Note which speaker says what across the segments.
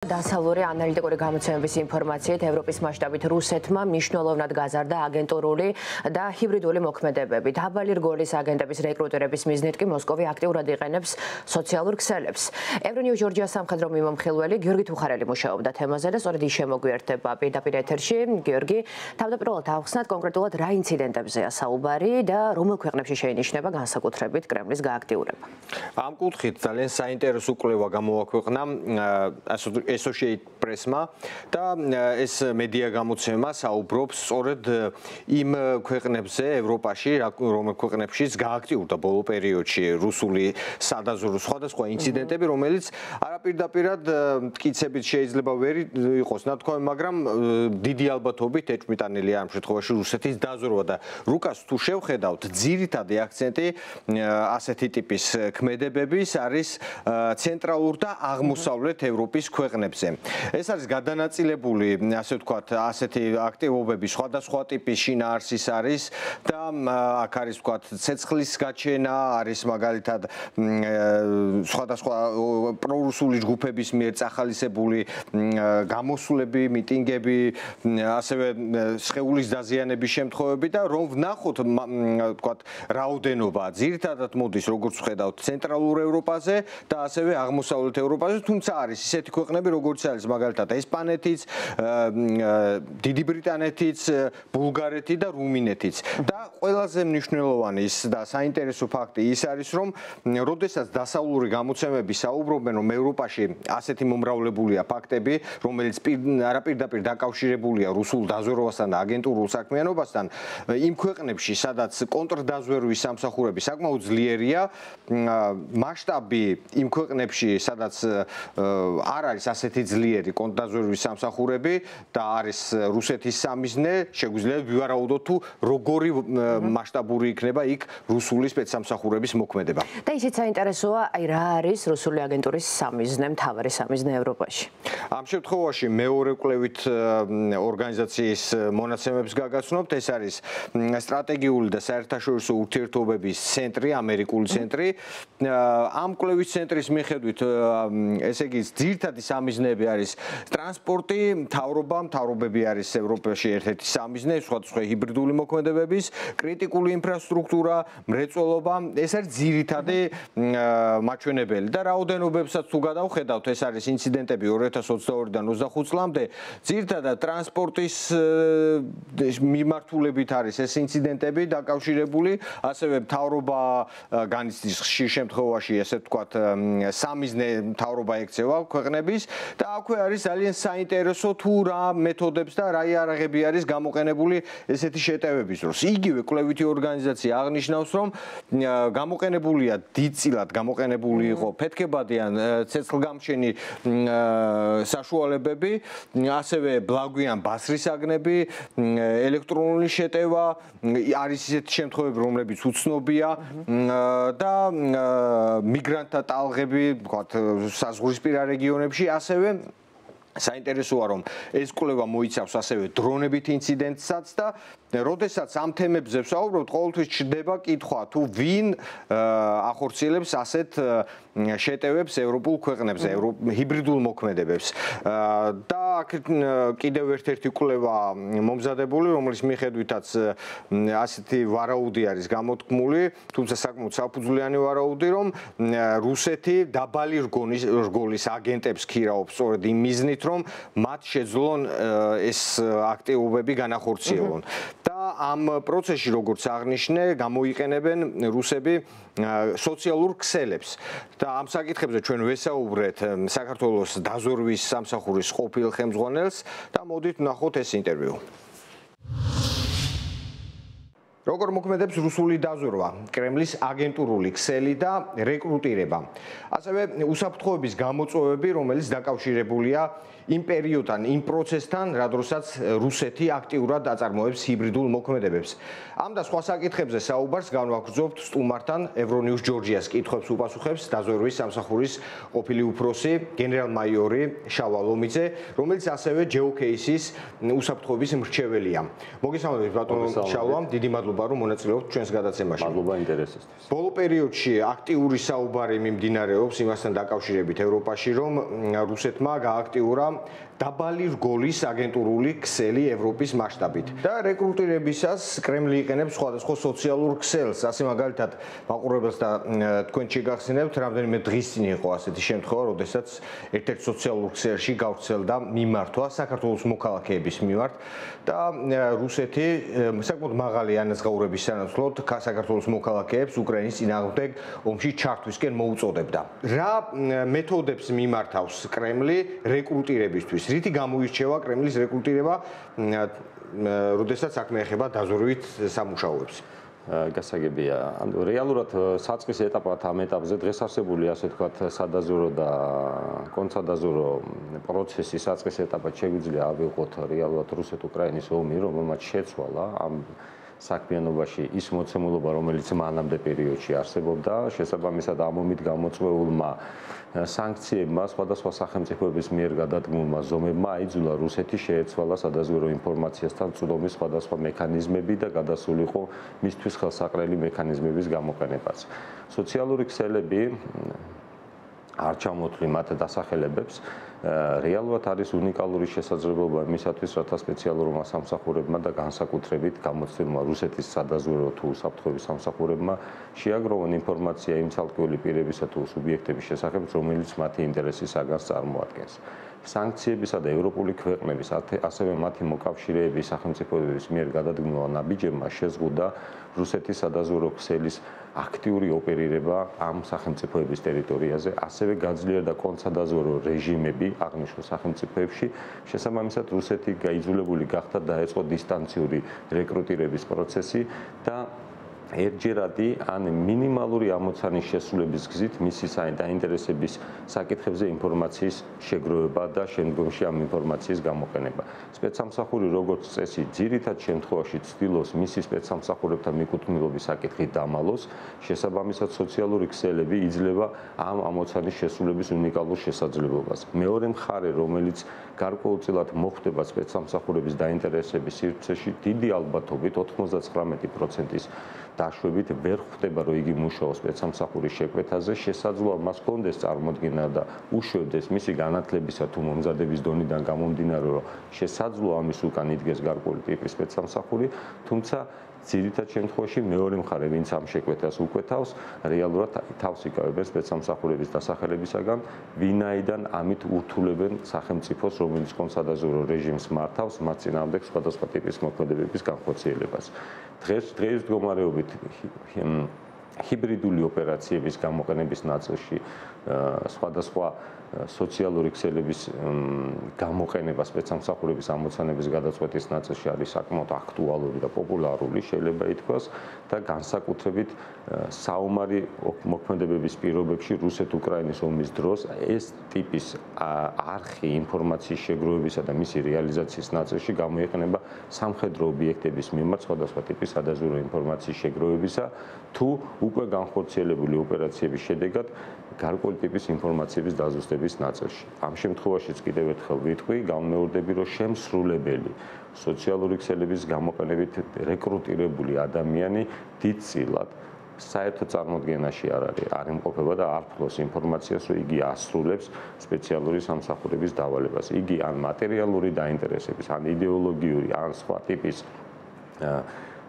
Speaker 1: დასავლური ანალიტიკური გამოცემების ინფორმაციით ევროპის მასშტაბით რუსეთმა მნიშვნელოვნად გაზარდა აგენტურული და ჰიბრიდული მოქმედებები. დაბალი რგოლის აგენტების რეკრუტირების მიზნით კი მოსკოვი აქტიურად იყენებს სოციალურ ქსელებს. Euronews Georgia-ს სამხედრო მიმომხილველი გიორგი თუხარელი მუშაობდა თემაზე და სწორედ ის შემოგვიერთდება პირდაპირ ეთერში. გიორგი, თავდაპირველად ავხსნათ კონკრეტულად რა ინციდენტებზეა საუბარი და რომელ ქვეყნებში შეინიშნება განსაკუთრებით კრემლის გააქტიურება.
Speaker 2: ამ კუთხით ძალიან საინტერესო კვლევა გამოაქვეყნა Associated Press-მა და ეს მედია გამოცემა საუბრობს სწორედ იმ ქვეყნებზე ევროპაში, რომელ ქვეყნებშიც გააქტიურდა ბოლო პერიოდში რუსული სადაზვერვო სხვადასხვა ინციდენტები, რომელიც არაპირდაპირად მტკიცებით შეიძლება ვერ იყოს ნათქვამი, მაგრამ დიდი ალბათობით ეჭვმიტანილია ამ შემთხვევაში რუსეთის დაზვერვა და რუკას თუ შევხედავთ, ძირითადი აქცენტი ასეთი ტიპის ქმედებების არის ცენტრალურ და აღმოსავლეთ ევროპის ქვეყნებზე. ეს არის გადანაწილებული, ასე ვთქვათ, ასეთი აქტივობები სხვადასხვა ტიპის შინაარსის არის და აქ არის ვთქვათ, ცეცხლის გაჩენა, არის მაგალითად სხვადასხვა პრორუსული ჯგუფების მიერ წახალისებული გამოსვლები, მიტინგები, ასევე სხეულის დაზიანების შემთხვევები და რომ ვნახოთ, ვთქვათ, რაოდენობა ძირითადად მოდის, როგორც ვხედავთ, ცენტრალურ ევროპაზე და ასევე აღმოსავლეთ ევროპაზე, თუმცა არის ისეთი ქვეყნები, როგორც არის მაგალითად ესპანეთიც, დიდი ბრიტანეთიც, ბულგარეთი და რუმინეთიც. და ყველაზე მნიშვნელოვანი და საინტერესო ფაქტი ის არის, რომ როდესაც დასავლური გამოცემები საუბრობენ, რომ ევროპაში ასეთი მომრავლებულია ფაქტები, რომელიც არაპირდაპირ დაკავშირებულია რუსულ დაზვერვასთან და აგენტურულ საქმიანობასთან, იმ ქვეყნებში, სადაც კონტრდაზვერვის სამსახურები საკმაოდ ძლიერია, მასშტაბი იმ ქვეყნებში, სადაც არ არის ასეთი ძლიერი კონტრდაზვერვის სამსახურები და არის რუსეთის სამიზნე, შეგვიძლია ვივარაუდოთ თუ როგორი მასშტაბური იქნება იქ რუსული სპეცსამსახურების მოქმედება.
Speaker 1: და ისიც საინტერესოა, აი რა არის რუსული აგენტურის სამიზნე, მთავარი სამიზნე ევროპაში.
Speaker 2: ამ შემთხვევაში მეორე კვლევით ორგანიზაციის მონაცემებს გაგაცნობთ, ეს არის სტრატეგიული და საერთაშორისო ურთიერთობების ცენტრი, ამერიკული ცენტრი. ამ კვლევის ცენტრის მიხედვით, ესე იგი, ძირითადი სამიზნეები არის ტრანსპორტი, მთავრობები არის ევროპაში ერთ-ერთი სამიზნე, სხვადასხვა ჰიბრიდული მოქმედებების, კრიტიკული ინფრასტრუქტურა, მრეწველობა, ეს არის ძირითადი მაჩვენებელი და რაოდენობებსაც თუ გადავხედავთ, ეს არის ინციდენტები 2022-დან 25 წლამდე, ძირითადად ტრანსპორტის მიმართულებით არის ეს ინციდენტები დაკავშირებული, ასევე მთავრობა განიცდის ხშირ შემთხვევაში, ესე ვთქვათ, სამიზნე მთავრობა ექცევა ქვეყნების და აქვე არის ძალიან საინტერესო თუ რა მეთოდებს და რა იარაღები არის გამოყენებული ესეთი შეტევების დროს. იგივე კვლევითი ორგანიზაცია აღნიშნავს, რომ გამოყენებულია დიდწილად გამოყენებული იყო ფეთქებადიან ცეცხლგამშენი საშუალებები, ასევე ბლაგვიან ბასრისაგნები, ელექტრონული შეტევა, არის ისეთი შემთხვევები, რომლებიც უცნობია და მიგრანტთა ტალღები, ვთქვათ, საზღვრისპირა რეგიონებში, ასევე საინტერესოა, რომ ეს კვლევა მოიცავს ასევე დრონებით ინციდენტსაც და როდესაც ამ თემებზე ვსაუბრობთ, ყოველთვის ჩნდება კითხვა, თუ ვინ ახორციელებს ასეთ შეტევებს ევროპულ ქვეყნებზე, ჰიბრიდულ მოქმედებებს. და აქ კიდევ ერთ-ერთი კვლევა მომზადებული, რომლის მიხედვითაც ასეთი ვარაუდი არის გამოთქმული, თუმცა საკმაოდ საფუძვლიანი ვარაუდი, რომ რუსეთი დაბალი რგოლის აგენტებს ქირაობს სწორედ იმ მიზნით, რომ მათ შეძლონ ეს აქტივობები განახორციელონ. და ამ პროცესში, როგორც აღნიშნე, გამოიყენებენ რუსები სოციალურ ქსელებს. და ამ საკითხებზე ჩვენ ვესაუბრეთ საქართველოს დაზვერვის სამსახურის ყოფილ ხელმძღვანელს და მოდით ვნახოთ ეს ინტერვიუ. როგორ მოქმედებს რუსული დაზვერვა, კრემლის აგენტურული ქსელი და რეკრუტირება. ასევე უსაფრთხოების გამოწვევები, რომელიც დაკავშირებულია იმ პერიოდთან, იმ პროცესთან, რადგანაც რუსეთი აქტიურად აწარმოებს ჰიბრიდულ მოქმედებებს. ამ და სხვა საკითხებზე საუბარს განვაგრძობთ სტუმართან Euronews Georgia-ს კითხვებს უპასუხებს დაზვერვის სამსახურის ყოფილი უფროსი გენერალ-მაიორი შავა ლომიძე, რომელიც ასევე GeoCase-ის უსაფრთხოების მრჩეველია. მოგესალმებით ბატონო შავა, დიდი მადლობა მადლობა რომ მონაწილეობთ ჩვენს გადაცემაში.
Speaker 3: მადლობა ინტერესისთვის.
Speaker 2: ბოლო პერიოდში აქტიური საუბარი მიმდინარეობს იმასთან დაკავშირებით ევროპაში, რომ რუსეთმა გააქტიურა დაბალი რგოლის აგენტურული ქსელი ევროპის მასშტაბით და რეკრუტირებისას კრემლი იყენებს სხვადასხვა სოციალურ ქსელს. ასე მაგალითად, მაყურებელს და თქვენ შეგახსენებთ, რამდენიმე დღის წინ იყო ასეთი შემთხვევა, როდესაც ერთ-ერთ სოციალურ ქსელში გავრცელდა მიმართვა საქართველოს მოქალაქეების მიმართ და რუსეთი საკმაოდ მაღალი ანაზღაურების სანაცვლოდ საქართველოს მოქალაქეებს უკრაინის წინააღმდეგ ომში ჩართვისკენ მოუწოდებდა. რა მეთოდებს მიმართავს კრემლი რეკრუტირებისთვის? რითი გამოირჩევა კრემლის რეკრუტირება, როდესაც საქმე ეხება დაზვერვით სამუშაოებს?
Speaker 3: გასაგებია. რეალურად საწყის ეტაპად ამ ეტაპზე დღეს არსებული ასე ვთქვათ სადაზვერო და კონცადაზვერო პროცესის საწყის ეტაპად შეგვიძლია ავიღოთ რეალურად რუსეთ-უკრაინის ომი, რომელმაც შეცვალა ამ საქმიანობაში ის მოცემულობა, რომელიც მანამდე პერიოდში არსებობდა, შესაბამისად ამ ომით გამოწვეულმა სანქციებმა სხვადასხვა სახელმწიფოების მიერ გადადგმულმა ზომებმა აიძულა რუსეთი შეეცვალა სადაზვერო ინფორმაციასთან წვდომის სხვადასხვა მექანიზმები და გადასულიყო მისთვის ხელსაყრელი მექანიზმების გამოყენებაც. სოციალური ქსელები არ ჩამოთვლი მათ დასახელებებს რეალურად არის უნიკალური შესაძლებლობა იმისათვის, რათა სპეციალურმა სამსახურებმა და განსაკუთრებით გამოცდილმა რუსეთის სადაზვერო თუ საფრთხების სამსახურებმა შეაგროვონ ინფორმაცია იმ ცალკეული პირებისა თუ სუბიექტების შესახებ, რომელიც მათი ინტერესის საგანს წარმოადგენს. სანქციებისა და ევროპული ქვეყნების, ასევე მათი მოკავშირეების სახელმწიფოების მიერ გადადგმულმა ნაბიჯებმა შეზღუდა რუსეთის სადაზვერო ქსელის აქტიური ოპერირება ამ სახელმწიფოების ტერიტორიაზე, ასევე გაძლიერდა კონცადაზვერო რეჟიმები აღნიშნულ სახელმწიფოებში. შესაბამისად, რუსეთი გაიძულებული გახდა დაეწყო დისტანციური რეკრუტირების პროცესი და ერთჯერადი ან მინიმალური ამოცანის შესრულების გზით მისი დაინტერესების საკითხებზე ინფორმაციის შეგროვება და შემდგომში ამ ინფორმაციის გამოყენება. სპეცსამსახური როგორც წესი ძირითად შემთხვევაში ცდილობს მისი სპეცსამსახურებთან მიკუთვნილობის საკითხი დამალოს, შესაბამისად სოციალური ქსელები იძლევა ამ ამოცანის შესრულების უნიკალურ შესაძლებლობას. მეორე მხარე, რომელიც გარკვეულწილად მოხდება სპეცსამსახურების დაინტერესების სივრცეში, დიდი ალბათობით 99%-ის დაშვებით ვერ ხვდება, რომ იგი მუშაობს სპეცსამსახურის შეკვეთაზე, შესაძლოა მას ჰქონდეს წარმოდგენა და უშვებდეს მისი განათლებისა თუ მომზადების დონიდან გამომდინარე, რომ შესაძლოა ამის უკან იდგეს გარკვეული ტიპის სპეცსამსახური, თუმცა ძირითად შემთხვევაში მეორე მხარე, ვინც ამ შეკვეთას უკვეთავს, რეალურად თავს იკავებენ სპეცსამსახურების დასახელებისაგან, ვინაიდან ამით ურთულებენ სახელმწიფოს, რომელიც კონცადაზვერო რეჟიმს მართავს, მათ წინააღმდეგ სხვადასხვა ტიპის მოქმედებების განხორციელებას. დღეს მდგომარეობით ჰიბრიდული ოპერაციების გამოყენების ნაწილში სხვადასხვა სოციალური ქსელების გამოყენება სპეცსამსახურების ამოცანების გადაწყვეტის ნაწილში არის საკმაოდ აქტუალური და პოპულარული, შეიძლება ითქვას, და განსაკუთრებით საომარი მოქმედებების პირობებში რუსეთ-უკრაინის ომის დროს ეს ტიპის არხი ინფორმაციის შეგროვებისა და მისი რეალიზაციის ნაწილში გამოიყენება სამხედრო ობიექტების მიმართ სხვადასხვა ტიპის სადაზვერო ინფორმაციის შეგროვებისა თუ უკვე განხორციელებული ოპერაციების შედეგად გარკვეული ტიპის ინფორმაციების დაზუსტების ნაწილში. ამ შემთხვევაშიც კიდევ ერთხელ ვიტყვი, გამმეორდები, რომ შემსრულებელი სოციალური ქსელების გამოყენებით რეკრუტირებული ადამიანი დიდწილად საერთო წარმოდგენაში არ იმყოფება და არ ფლობს ინფორმაციას, რომ იგი ასრულებს სპეციალური სამსახურების დავალებას. იგი ან მატერიალური დაინტერესების, ან იდეოლოგიური, ან სხვა ტიპის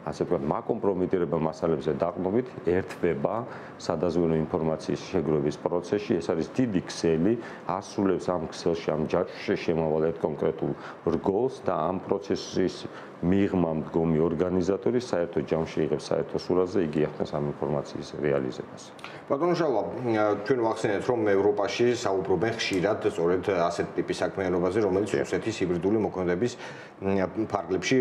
Speaker 3: ასე ვთქვათ, მაკომპრომიტირებელ მასალებზე დაყრდნობით ერთვება სადაზვერო ინფორმაციის შეგროვების პროცესში. ეს არის დიდი ქსელი, ასრულებს ამ ქსელში, ამ ჯაჭვში შემავალ ერთ კონკრეტულ რგოლს და ამ პროცესის მიღმა მდგომი ორგანიზატორი საერთო ჯამში იღებს საერთო სურათზე, იგი ახდენს ამ ინფორმაციის რეალიზებას.
Speaker 2: ბატონო შალვა, ჩვენ ვახსენეთ, რომ ევროპაში საუბრობენ ხშირად სწორედ ასეთ ტიპის საქმიანობაზე, რომელიც რუსეთის ჰიბრიდული მოქმედების ფარგლებში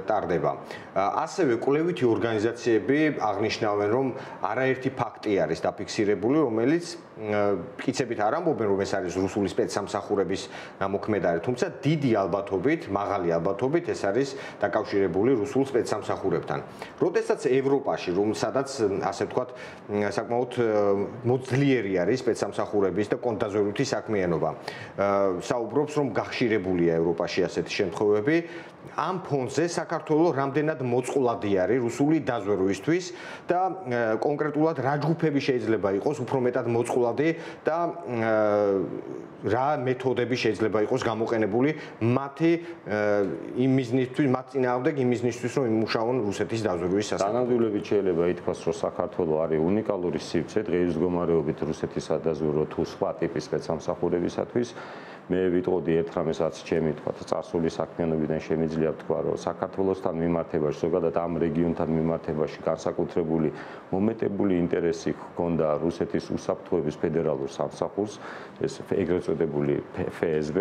Speaker 2: ტარდება. ასევე კვლევითი ორგანიზაციები აღნიშნავენ, რომ არაერთი ფაქტი არის დაფიქსირებული, რომელიც მტკიცებით არ ამბობენ, რომ ეს არის რუსული სპეცსამსახურების მოქმედარი, თუმცა დიდი ალბათობით, მაღალი ალბათობით ეს არის დაკავშირებული რუსულ სპეცსამსახურებთან. როდესაც ევროპაში, სადაც ასე ვთქვათ, საკმაოდ მოძლიერი არის სპეცსამსახურების და კონტრდაზვერვითი საქმიანობა, საუბრობს, რომ გახშირებულია ევროპაში ასეთი შემთხვევები, ამ ფონზე საქართველოს რამდენად მოწყვლადი არის რუსული დაზვერვისთვის და კონკრეტულად რა ჯგუფები შეიძლება იყოს უფრო მეტად მოწყვლადი და რა მეთოდები შეიძლება იყოს გამოყენებული მათი იმ მიზნისთვის, მათ წინააღმდეგ იმ მიზნისთვის, რომ იმუშაონ რუსეთის დაზვერვის სასწავლებლად.
Speaker 3: თანამდებობით შეიძლება ითქვას, რომ საქართველოს არის უნიკალური სივრცე დღეის მდგომარეობით რუსეთის სადაზვერვო თუ სხვა ტიპის სპეცსამსახურებისათვის. მე ვიტყოდი ერთ რამეს, რაც ჩემი თქვა წარსული საქმიანობიდან შემიძლია ვთქვა, რომ საქართველოსთან მიმართებაში, ზოგადად ამ რეგიონთან მიმართებაში განსაკუთრებული მომეტებული ინტერესი ჰქონდა რუსეთის უსაფრთხოების ფედერალურ სამსახურს, ეს ეგრეთ წოდებული FSB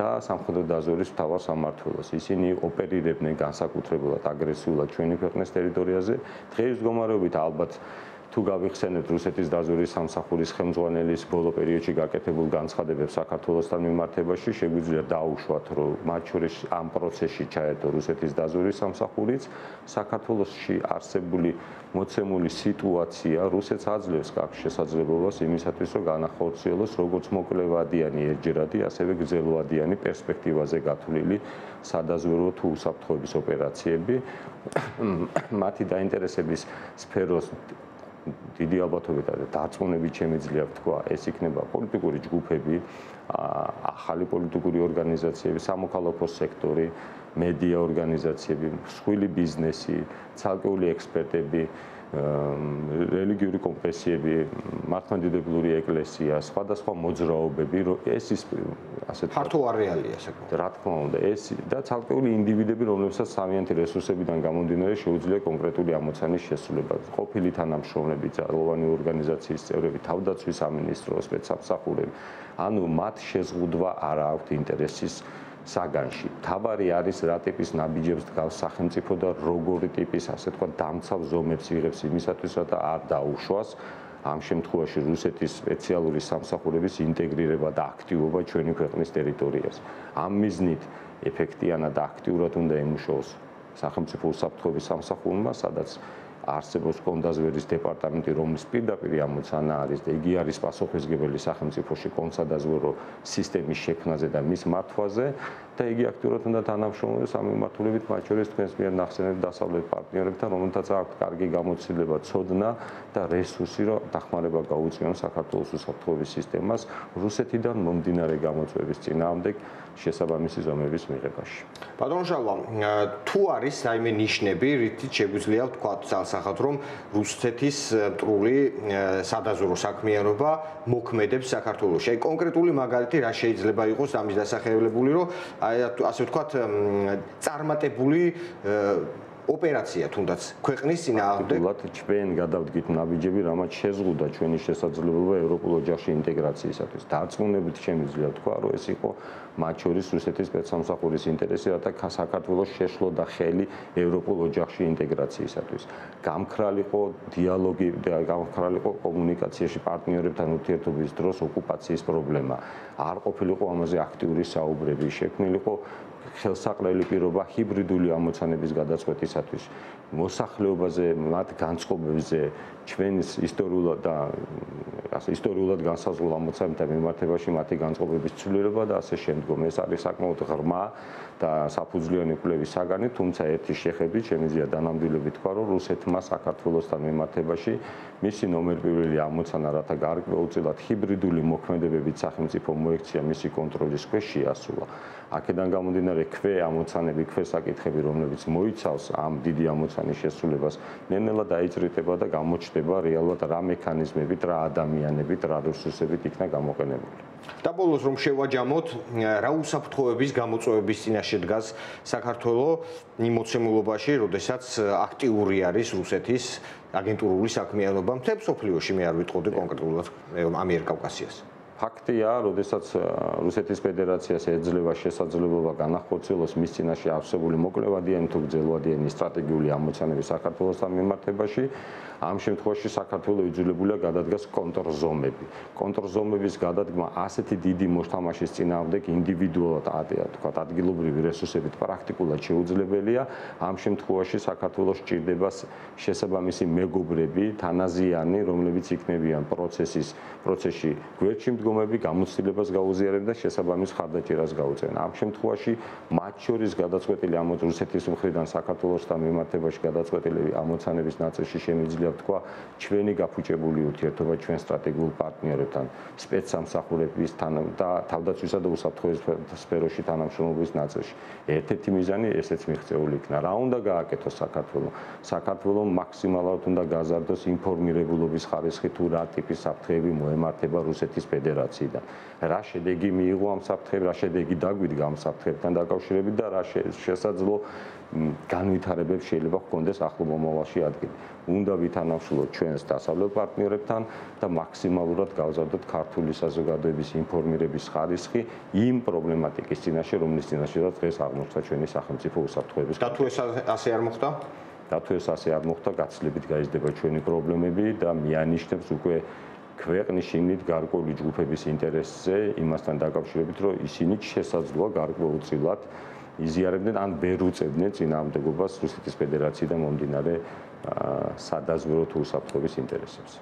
Speaker 3: და სამხედრო დაზვერვის მთავარ სამმართველოს. ისინი ოპერირებდნენ განსაკუთრებულად აგრესიულად ჩვენი ქვეყნის ტერიტორიაზე. დღეის მდგომარეობით ალბათ თუ გავიხსენებთ რუსეთის დაზვერვის სამსახურის ხელმძღვანელის ბოლო პერიოდში გაკეთებულ განცხადებებს საქართველოსთან მიმართებაში, შეგვიძლია დაუშვათ, რომ მათ შორის ამ პროცესში ჩაერთო რუსეთის დაზვერვის სამსახურიც. საქართველოსში არსებული მოცემული სიტუაცია რუსეთს აძლევს კარგ შესაძლებლობას იმისათვის, რომ განახორციელოს როგორც მოკლევადიანი ერთჯერადი, ასევე გრძელვადიანი პერსპექტივაზე გათვლილი სადაზვერვო თუ უსაფრთხოების ოპერაციები. მათი დაინტერესების სფეროს დიდი ალბათობით დარწმუნებით შემიძლია ვთქვა, ეს იქნება პოლიტიკური ჯგუფები, ახალი პოლიტიკური ორგანიზაციები, სამოქალაქო სექტორი, მედია ორგანიზაციები, მსხვილი ბიზნესი, ცალკეული ექსპერტები, რელიგიური კონფესიები, მართლმადიდებლური ეკლესია, სხვადასხვა მოძრაობები, ეს ის ასე
Speaker 2: ფართო არეალია საკმაოდ.
Speaker 3: რა თქმა უნდა, ეს და ცალკეული ინდივიდები, რომლებსაც სამიანთი რესურსებიდან გამომდინარე შეუძლია კონკრეტული ამოცანის შესრულება. ყოფილი თანამშრომლები, ძალოვანი ორგანიზაციის წევრები, თავდაცვის სამინისტრო, სპეცსამსახურები. ანუ მათ შეზღუდვა არ აქვთ ინტერესის საგანში. თავარი არის რა ტიპის ნაბიჯებს დგავს სახელმწიფო და როგორი ტიპის, ასე თქვა, დამცავ ზომებს იღებს იმისათვის, რათა არ დაუშვას ამ შემთხვევაში რუსეთის სპეციალური სამსახურების ინტეგრირება და აქტივობა ჩვენი ქვეყნის ტერიტორიაზე. ამ მიზნით ეფექტიანად და აქტიურად უნდა იმუშაოს სახელმწიფო უსაფრთხოების სამსახურმა, სადაც არსებობს კონდაზვერის დეპარტამენტი, რომლის პირდაპირ ამოცანა არის და იგი არის პასუხისმგებელი სახელმწიფოში კონსადაზვერო სისტემის შექმნაზე და მის მართვაზე და იგი აქტიურად უნდა თანამშრომლობს ამ მიმართულებით, მათ შორის თქვენს მიერ ნახსენებ დასავლეთ პარტნიორებთან, რომელთაც აქვთ კარგი გამოცდილება, ცოდნა და რესურსი, რომ დახმარება გაუწიონ საქართველოს უსაფრთხოების სისტემას რუსეთიდან მომდინარე გამოწვევების წინააღმდეგ შესაბამისი ზომების მიღებაში.
Speaker 2: ბატონ შალვა, თუ არის რაიმე ნიშნები, რითიც შეგვიძლია ვთქვათ ძალსახად, რომ რუსეთის მტრული სადაზვერვო საქმიანობა მოქმედებს საქართველოში. აი კონკრეტული მაგალითი რა შეიძლება იყოს ამის დასახელებული, რომ ასე ვთქვათ წარმატებული ოპერაცია თუნდაც ქვეყნის წინააღმდეგ.
Speaker 3: ჩვენ გადავდგით ნაბიჯები, რამაც შეზღუდა ჩვენი შესაძლებლობა ევროპულ ოჯახში ინტეგრაციისათვის. დარწმუნებით შემიძლია ვთქვა, რომ ეს იყო მათ შორის რუსეთის სპეცსამსახურის ინტერესი, რათა საქართველოს შეშლოდა ხელი ევროპულ ოჯახში ინტეგრაციისათვის. გამქრალიყო დიალოგი და გამქრალიყო კომუნიკაციაში პარტნიორებთან ურთიერთობის დროს ოკუპაციის პრობლემა. არ ყოფილიყო ამაზე აქტიური საუბრები, შექმნილიყო ხელსაყრელი პირობა ჰიბრიდული ამოცანების გადაწყვეტისათვის. მოსახლეობაზე, მათ განწყობებზე, ჩვენის ისტორიულად და ასე ისტორიულად განსაზღვრულ ამოცანებთან მიმართებაში მათი განწყობების ცვლილება და ასე შემდგომ. ეს არის საკმაოდ ღრმა და საფუძვლიანი კვლევის საგანი, თუმცა ერთი შეხედვით შემიძლია დანამდვილებით თქვა, რომ რუსეთმა საქართველოსთან მიმართებაში მისი ნომერ პირველი ამოცანა, რათა გარკვეულწილად ჰიბრიდული მოქმედებებით სახელმწიფო მოექცია მისი კონტროლის ქვეშ შეასრულა. აქედან გამომდინარე ამოცანები, საკითხები, რომლებიც მოიცავს ამ დიდი ამოცანის შესრულებას, ნელ-ნელა დაიჭრიტება და გამოჩნდება რეალურად რა მექანიზმებით, რა ადამიანებით, რა რესურსებით იქნა გამოყენებული.
Speaker 2: და ბოლოს რომ შევაჯამოთ, რა უსაფრთხოების გამოწვევების წინაშე დგას საქართველოს იმ მოცემულობაში, როდესაც აქტიური არის რუსეთის აგენტურული საქმიანობა მთელ მსოფლიოში, მე არ ვიტყოდი კონკრეტულად ამიერკავკასიას.
Speaker 3: ფაქტია, როდესაც რუსეთის ფედერაციას ეძლევა შესაძლებლობა განახორციელოს მის წინაშე არსებული მოკლევადიანი თუ გრძელვადიანი სტრატეგიული ამოცანები საქართველოსთან მიმართებაში, ამ შემთხვევაში საქართველოს იძულებულია გადადგას კონტრზომები. კონტრზომების გადადგმა ასეთი დიდი მოთამაშის წინააღმდეგ ინდივიდუალურად ადგილობრივი რესურსებით პრაქტიკულად შეუძლებელია. ამ შემთხვევაში საქართველოს სჭირდება შესაბამისი მეგობრები, თანაზიანი, რომლებიც იქნებიან პროცესში გვერდში მიდგომები გამოცდილებას გაუზიარებდა და შესაბამის ხარდაჭერას გაუწევენ. ამ შემთხვევაში მათ შორის გადაწყვეტილი რუსეთის მხრიდან საქართველოსთან მიმართებაში გადაწყვეტილი ამოცანების ნაწილში შემიძლია ვთქვა ჩვენი გაფუჭებული ურთიერთობა ჩვენ სტრატეგიულ პარტნიორებთან, სპეცსამსახურების და თავდაცვისა და უსაფრთხოების სფეროში თანამშრომლობის ნაწილში. ერთ-ერთი მიზანი ესეც მიღწეული იქნა. რა უნდა გააკეთოს საქართველოს? საქართველოს მაქსიმალურად უნდა გაზარდოს ინფორმირებულობის ხარისხი თუ რა ტიპის საფრთხეები მოემართება რუსეთის ფედერაციიდან. რა შედეგი მიიღო ამ საფრთხეებთან, რა შედეგი დაგვიდგა ამ საფრთხეებთან დაკავშირებით და რა შესაძლო განვითარებებს შეიძლება ჰქონდეს ახლო მომავალში ადგილი. უნდა ვითანამშრომლოთ ჩვენს დასავლელ პარტნიორებთან და მაქსიმალურად გავზარდოთ ქართული საზოგადოების ინფორმირების ხარისხი იმ პრობლემატიკის წინაშე, რომლის წინაშეაც დღეს აღმოჩნდა ჩვენი სახელმწიფო უსაფრთხოების.
Speaker 2: და თუ ეს ასე არ მოხდა?
Speaker 3: და თუ ეს ასე არ მოხდა, გაცილებით გაიზრდება ჩვენი პრობლემები და მიანიშნებს უკვე ქვეყნის შიგნით გარკვეული ჯგუფების ინტერესზე იმასთან დაკავშირებით, რომ ისინიც შესაძლოა გარკვეულწილად იზიარებდნენ ან ვერ უწევდნენ წინააღმდეგობას რუსეთის ფედერაციიდან მომდინარე სადაზვერვო თუ უსაფრთხოების ინტერესებს.